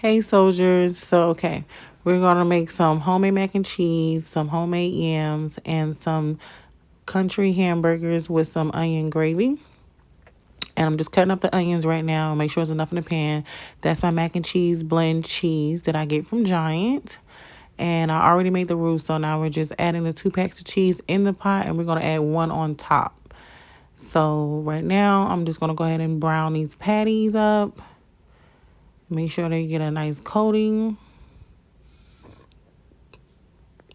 Hey soldiers, so okay, we're gonna make some homemade mac and cheese, some homemade yams, and some country hamburgers with some onion gravy. And I'm just cutting up the onions right now. Make sure there's enough in the pan. That's my mac and cheese blend cheese that I get from Giant. And I already made the roux, so now we're just adding the 2 packs of cheese in the pot, and we're gonna add one on top. So right now, I'm just gonna go ahead and brown these patties up. Make sure they get a nice coating.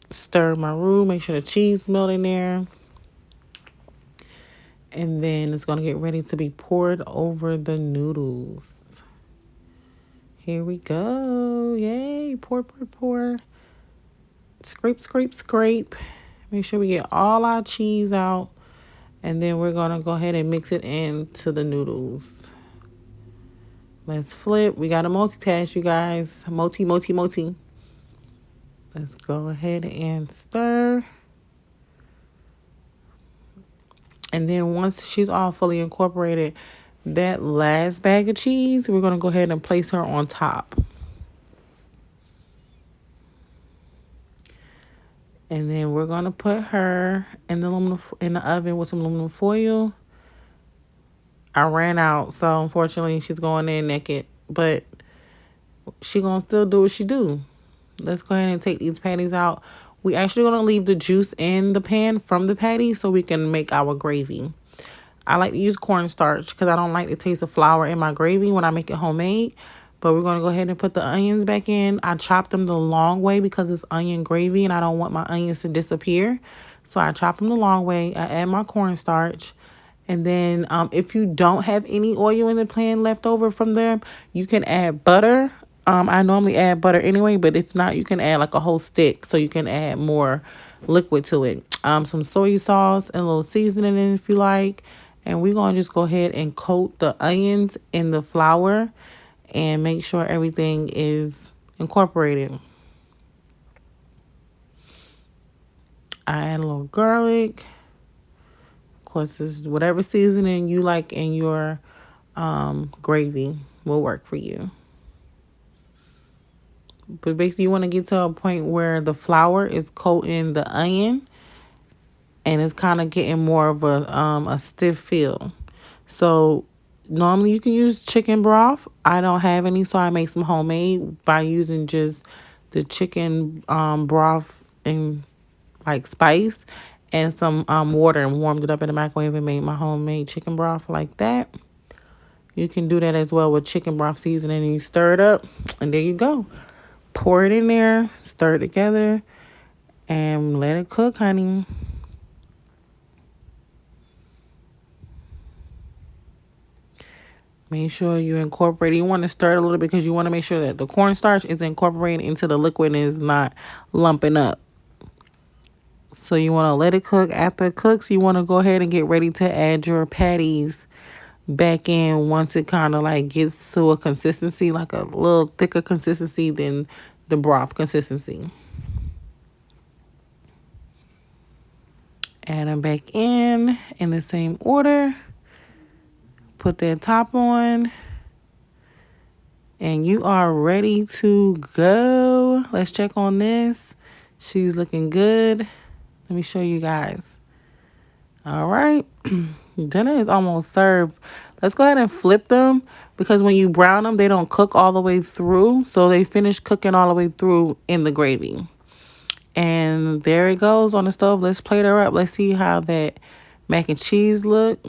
Stir my roux, make sure the cheese melt in there. And then it's going to get ready to be poured over the noodles. Here we go. Yay. Pour, pour, pour. Scrape, scrape, scrape. Make sure we get all our cheese out. And then we're going to go ahead and mix it into the noodles. Let's flip. We got to multitask, you guys. Multi. Let's go ahead and stir. And then once she's all fully incorporated, that last bag of cheese, we're going to go ahead and place her on top. And then we're going to put her in the oven with some aluminum foil. I ran out, so unfortunately she's going in naked, but she going to still do what she do. Let's go ahead and take these patties out. We actually going to leave the juice in the pan from the patty so we can make our gravy. I like to use cornstarch because I don't like the taste of flour in my gravy when I make it homemade. But we're going to go ahead and put the onions back in. I chopped them the long way because it's onion gravy and I don't want my onions to disappear. So I chop them the long way. I add my cornstarch. And then if you don't have any oil in the pan left over from there, you can add butter. I normally add butter anyway, but if not, you can add like a whole stick so you can add more liquid to it. Some soy sauce and a little seasoning in if you like. And we're going to just go ahead and coat the onions in the flour and make sure everything is incorporated. I add a little garlic. Of course, this is whatever seasoning you like in your gravy will work for you. But basically, you want to get to a point where the flour is coating the onion and it's kind of getting more of a stiff feel. So normally you can use chicken broth. I don't have any, so I make some homemade by using just the chicken broth and like spice and some water and warmed it up in the microwave and made my homemade chicken broth like that. You can do that as well with chicken broth seasoning and you stir it up and there you go. Pour it in there, stir it together, and let it cook, honey. Make sure you incorporate it. You want to stir it a little bit because you want to make sure that the cornstarch is incorporated into the liquid and is not lumping up. So you want to let it cook. After it cooks, you want to go ahead and get ready to add your patties back in once it kind of like gets to a consistency, like a little thicker consistency than the broth consistency. Add them back in the same order. Put that top on. And you are ready to go. Let's check on this. She's looking good. Let me show you guys. All right. Dinner is almost served. Let's go ahead and flip them because when you brown them, they don't cook all the way through. So they finish cooking all the way through in the gravy. And there it goes on the stove. Let's plate her up. Let's see how that mac and cheese look.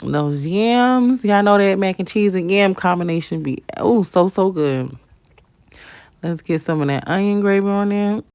Those yams. Y'all know that mac and cheese and yam combination be so good. Let's get some of that onion gravy on there.